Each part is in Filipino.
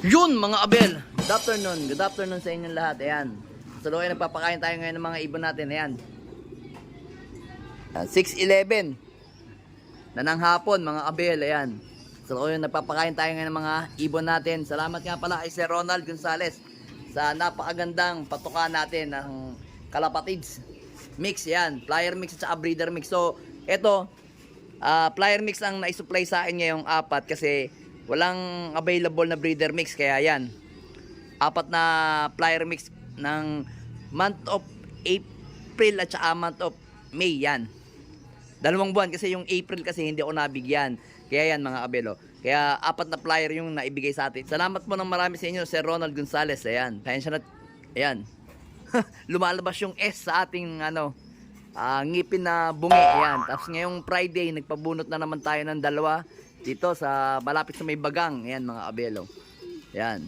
Yun mga abel, good afternoon sa inyong lahat. Ayan, sa looy nagpapakain tayo ngayon ng mga ibon natin. Ayan, 6:11 na ng hapon mga abel. Ayan, sa looy nagpapakain tayo ngayon ng mga ibon natin. Salamat nga pala kay Sir Ronald Gonzales sa napakagandang patuka natin ng Kalapatids mix. Yan, flyer mix at saka breeder mix. So eto, flyer mix ang naisupply sa akin ngayong apat kasi walang available na breeder mix, kaya yan, apat na flyer mix ng month of April at saka month of May. Yan, 2 buwan kasi yung April kasi hindi ako nabigyan, kaya yan mga abelo, kaya apat na flyer yung naibigay sa atin. Salamat po ng marami sa inyo Sir Ronald Gonzales. Ayan, pasensya na, ayan lumalabas yung S sa ating ngipin na bungi. Ayan, tapos ngayong Friday nagpabunot na naman tayo ng 2 dito sa malapit sa may bagang. Ayan mga abelo. Ayan.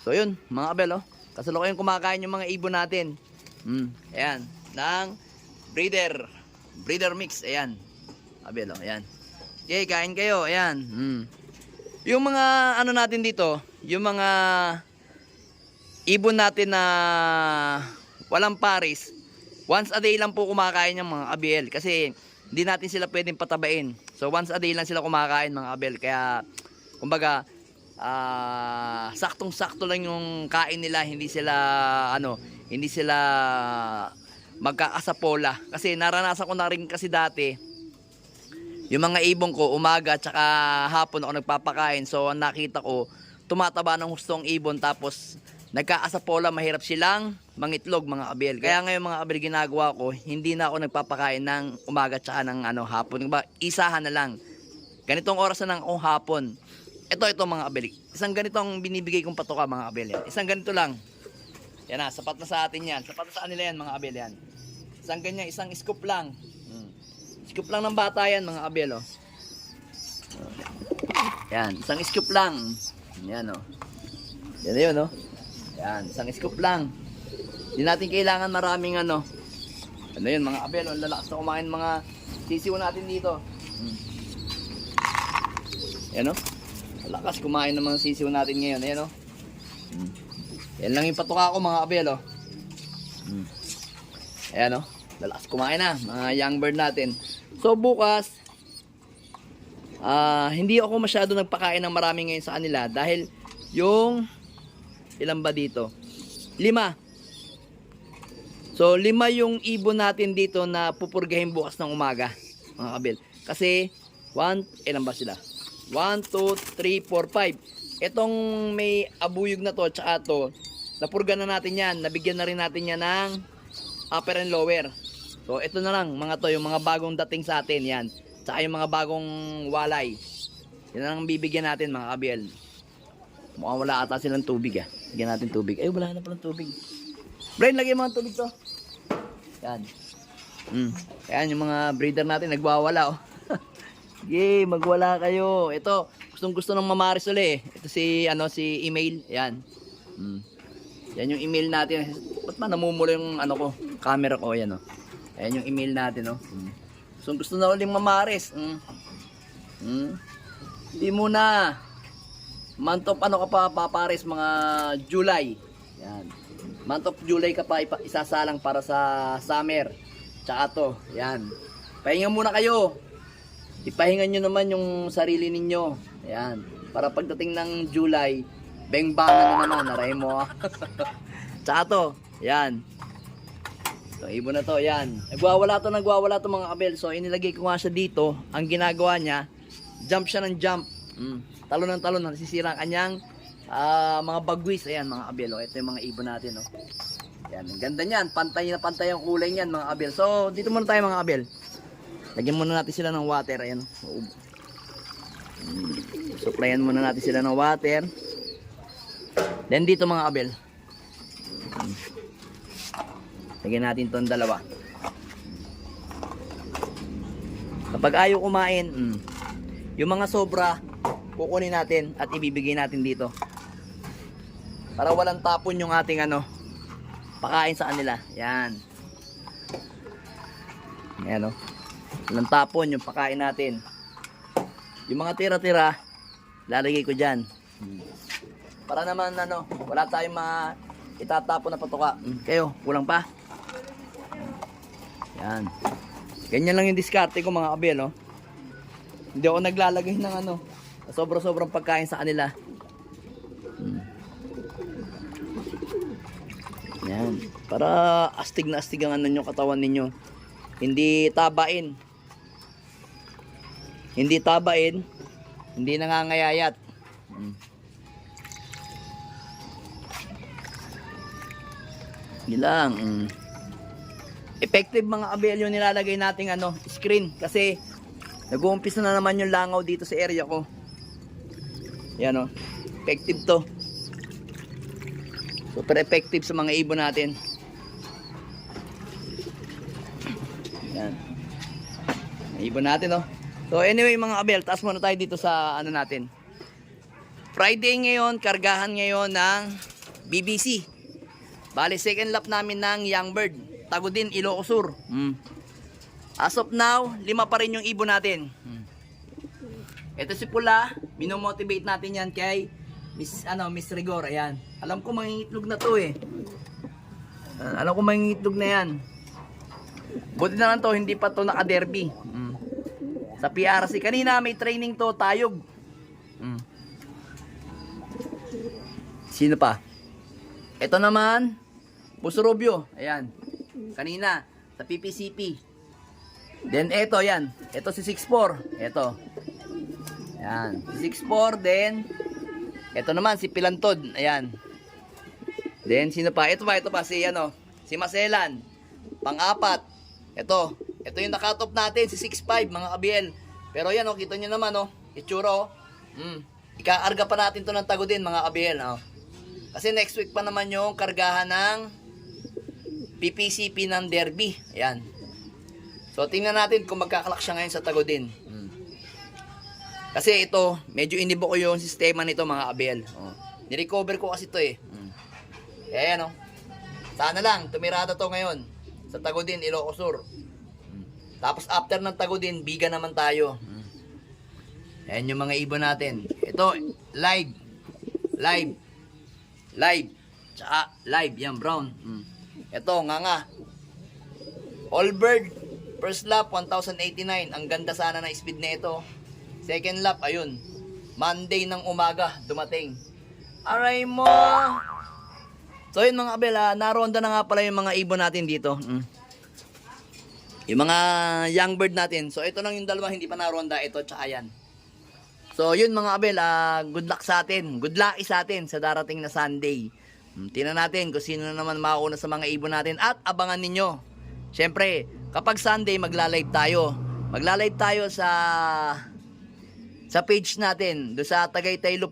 So yun mga abelo, kasalukuyan kumakain yung mga ibon natin. Ayan, ng breeder mix. Ayan abelo, ayan. Okay, kain kayo. Ayan. Yung mga natin dito, yung mga ibon natin na walang pares, once a day lang po kumakain yung mga abel kasi hindi natin sila pwedeng patabain. So once a day lang sila kumakain mga abel, kaya kumbaga saktong-sakto lang yung kain nila, hindi sila magkakasapola. Kasi naranasan ko na rin kasi dati, yung mga ibon ko umaga at saka hapon ako nagpapakain. So ang nakita ko, tumataba ng hustong ibon tapos nagkaasapola, mahirap silang mangitlog mga abel. Kaya ngayon mga abel, ginagawa ko, hindi na ako nagpapakain ng umaga tsaka ng hapon. Isahan na lang. Ganitong oras na ng hapon. Ito mga abel. Isang ganitong binibigay kong patuka mga abel yan. Isang ganito lang. Yan na, sapat na sa atin yan. Sapat na sa kanila yan mga abel yan. Isang ganyan, isang scoop lang. Scoop lang ng bata yan mga abel. Yan, isang scoop lang. Yan Yan yun Yan, isang scoop lang. Hindi natin kailangan maraming yun mga abel, ang lalakas na kumain mga sisiw natin dito. Yan lalakas kumain ng mga sisiw natin ngayon. Ayan yan lang yung patuka ko mga abel. Ayan lalakas kumain na mga young bird natin. So bukas hindi ako masyado nagpakain ng marami ngayon sa kanila dahil yung ilan ba dito? 5. So 5 yung ibon natin dito na pupurgahin bukas ng umaga mga kabel. Kasi ilan ba sila? 1, 2, 3, 4, 5. Itong may abuyog na to tsaka to, napurga na natin yan. Nabigyan na rin natin yan ng upper and lower. So ito na lang mga to, yung mga bagong dating sa atin yan. Tsaka yung mga bagong walay. Yan na lang bibigyan natin mga kabel. Mukhang wala ata silang tubig Lagyan natin tubig. Ay, wala na palang tubig. Brian, lagyan mo ang tubig to. Yan. Yan yung mga breeder natin nagwawala Sige, magwala kayo. Ito, gustong gusto ng mamaris ulit Ito si email. Yan. Yan yung email natin. Ba't ba namumula yung ko, camera ko. Yan Ayan yung email natin Gustong gusto na uling mamaris. Hindi muna. Month of ka pa papares mga July. Yan. Month of July ka pa isasalang para sa summer. Tsaka to, yan. Pahinga muna kayo. Ipahinga nyo naman yung sarili ninyo. Yan. Para pagdating ng July, bengbangan na naman, naray mo Tsaka to, yan. Ito, ibon na to, yan. Nagwawala to mga kabel. So inilagay ko nga siya dito. Ang ginagawa niya, jump siya ng jump. Talon ng talon, nasisira ang kanyang mga bagwis. Ayan mga abel, ito yung mga ibon natin Yan, ang ganda niyan, pantay na pantay ang kulay niyan mga abel. So dito muna tayo mga abel, lagyan muna natin sila ng water. Ayan supplyan muna natin sila ng water. Then dito mga abel, lagyan natin itong 2. Kapag ayaw kumain, yung mga sobra kukunin natin at ibibigay natin dito para walang tapon yung ating pakain sa kanila. Yan. Ayan walang tapon yung pakain natin. Yung mga tira-tira lalagay ko dyan. Para naman ano, wala tayong itatapon na patuka. Kayo, kulang pa? Yan. Ganyan lang yung diskarte ko mga kabel, oh. Hindi ako naglalagay ng ano, sobrang pagkain sa kanila. Yan. Para astig na astig ang ano nyo, katawan ninyo. Hindi tabain. Hindi tabain. Hindi nangangayayat. Hindi lang. Effective mga kabel yung nilalagay nating ano, screen. Kasi nag-uumpisa na naman yung langaw dito sa area ko. Yan o. Effective to. Super effective sa mga ibon natin. Yan. Mga ibon natin o. So anyway mga kabel, taas muna tayo dito sa ano natin. Friday ngayon, kargahan ngayon ng BBC. Bali, second lap namin ng Young Bird. Tagudin, Ilocos Sur. As of now, 5 pa rin yung ibon natin. Ito si Pula, minomotivate natin yan kay Miss Rigor. Ayan. Alam ko mangingitlog na to eh. Alam ko mangingitlog na yan. Buti na lang to, hindi pa to naka-derby. Sa PRC. Kanina may training to, tayog. Sino pa? Ito naman, Puso Rubio. Ayan. Kanina, sa PPCP. Then ito, yan. Ito si 6'4". Ito. Ayan. Si 6'4", then ito naman si Pilantod. Ayan. Then sino pa? Ito pa si ano, si Maselan. Pang-4. Ito yung nakatop natin, si 6'5", mga kabiel. Pero yan, oh, kita nyo naman, oh, itsura, oh. Ikaarga pa natin to ng Tagudin, mga kabiel, oh. Kasi next week pa naman yung kargahan ng PPCP ng Derby. Ayan. So, tingnan natin kung magkakalak siya ngayon sa Tagudin. Kasi ito, medyo inibo ko yung sistema nito, mga kabiel. Oh. Nirecover ko kasi ito, eh. Ayan, oh. Sana lang, tumirada to ngayon sa Tagudin, Ilocos Sur. Tapos after ng Tagudin, biga naman tayo. Ayan yung mga ibon natin. Ito, live. Tsaka live, yan, brown. Ito, nga. All bird, first lap, 1,089. Ang ganda sana na speed na ito. Second lap, ayun. Monday ng umaga, dumating. Aray mo! So yun mga kabel, naronda na nga pala yung mga ibon natin dito. Yung mga young bird natin. So ito lang yung dalawa, hindi pa naronda. Ito, tsaka yan. So yun mga kabel, good luck sa atin. Good luck sa atin sa darating na Sunday. Tingnan natin kung sino na naman makauna sa mga ibon natin. At abangan ninyo. Siyempre, kapag Sunday, magla-live tayo. Magla-live tayo sa page natin. Doon sa Tagaytay Loop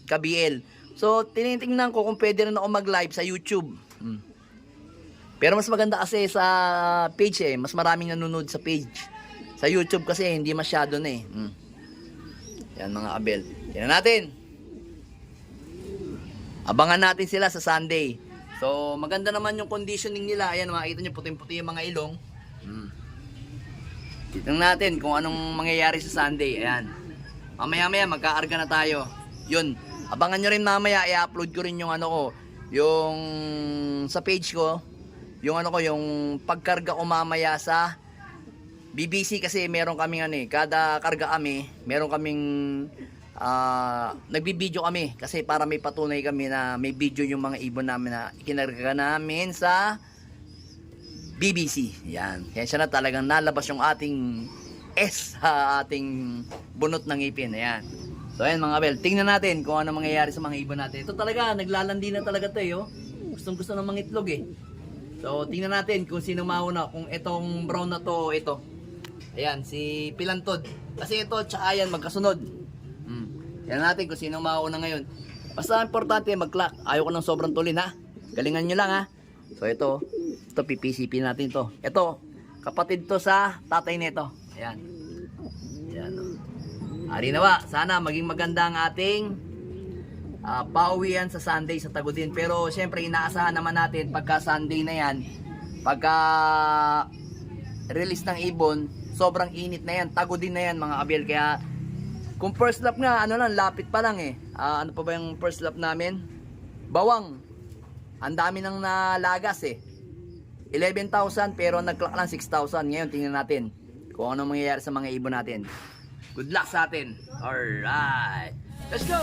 KBL. So, tinitingnan ko kung pwede rin ako mag-live sa YouTube. Pero mas maganda kasi sa page eh. Mas maraming nanonood sa page. Sa YouTube kasi hindi masyado na eh. Yan mga kabel. Tingnan natin. Abangan natin sila sa Sunday. So, maganda naman yung conditioning nila. Ayan, makikita nyo puting-puti yung mga ilong. Tingnan natin kung anong mangyayari sa Sunday. Ayan. Mamaya-maya magkaarga na tayo. Yun. Abangan nyo rin mamaya. I-upload ko rin yung ano ko. Yung sa page ko. Yung ano ko, yung pagkarga ko mamaya sa BBC kasi meron kaming ano eh. Kada karga kami, meron kaming nagbibideo kami kasi para may patunay kami na may video yung mga ibon namin na ikinarga namin sa BBC. Yan. Kaya siya na talagang nalabas yung ating S sa ating bunot ng ipin. Ayan. So ayan mga kabel, tingnan natin kung ano mangyayari sa mga ibon natin. Ito talaga, naglalandi na talaga to eh. Oh. Gustong gusto ng mga itlog eh. So tingnan natin kung sino mauna. Kung itong brown na to, ito. Ayan, si Pilantod. Kasi ito, tsaka yan, magkasunod. Tingnan natin kung sino mauna ngayon. Basta importante mag-clock. Ayaw ko ng sobrang tulin ha. Galingan nyo lang ha. So ito PPCP natin to. Ito, kapatid to sa tatay nito. Ayan. Ayan. Ari nawa, sana maging maganda ang ating pauwian sa Sunday sa Tagudin. Pero syempre inaasahan naman natin pagka Sunday na yan, pagka release ng ibon, sobrang init na yan. Tagudin na yan mga kabel. Kaya Kung first lap nga, ano lang, lapit pa lang eh. Ano pa ba yung first lap namin? Bawang. Ang dami nang nalagas eh. 11,000 pero nag-clock lang 6,000. Ngayon, tingnan natin kung ano mangyayari sa mga ibon natin. Good luck sa atin. Alright. Let's go!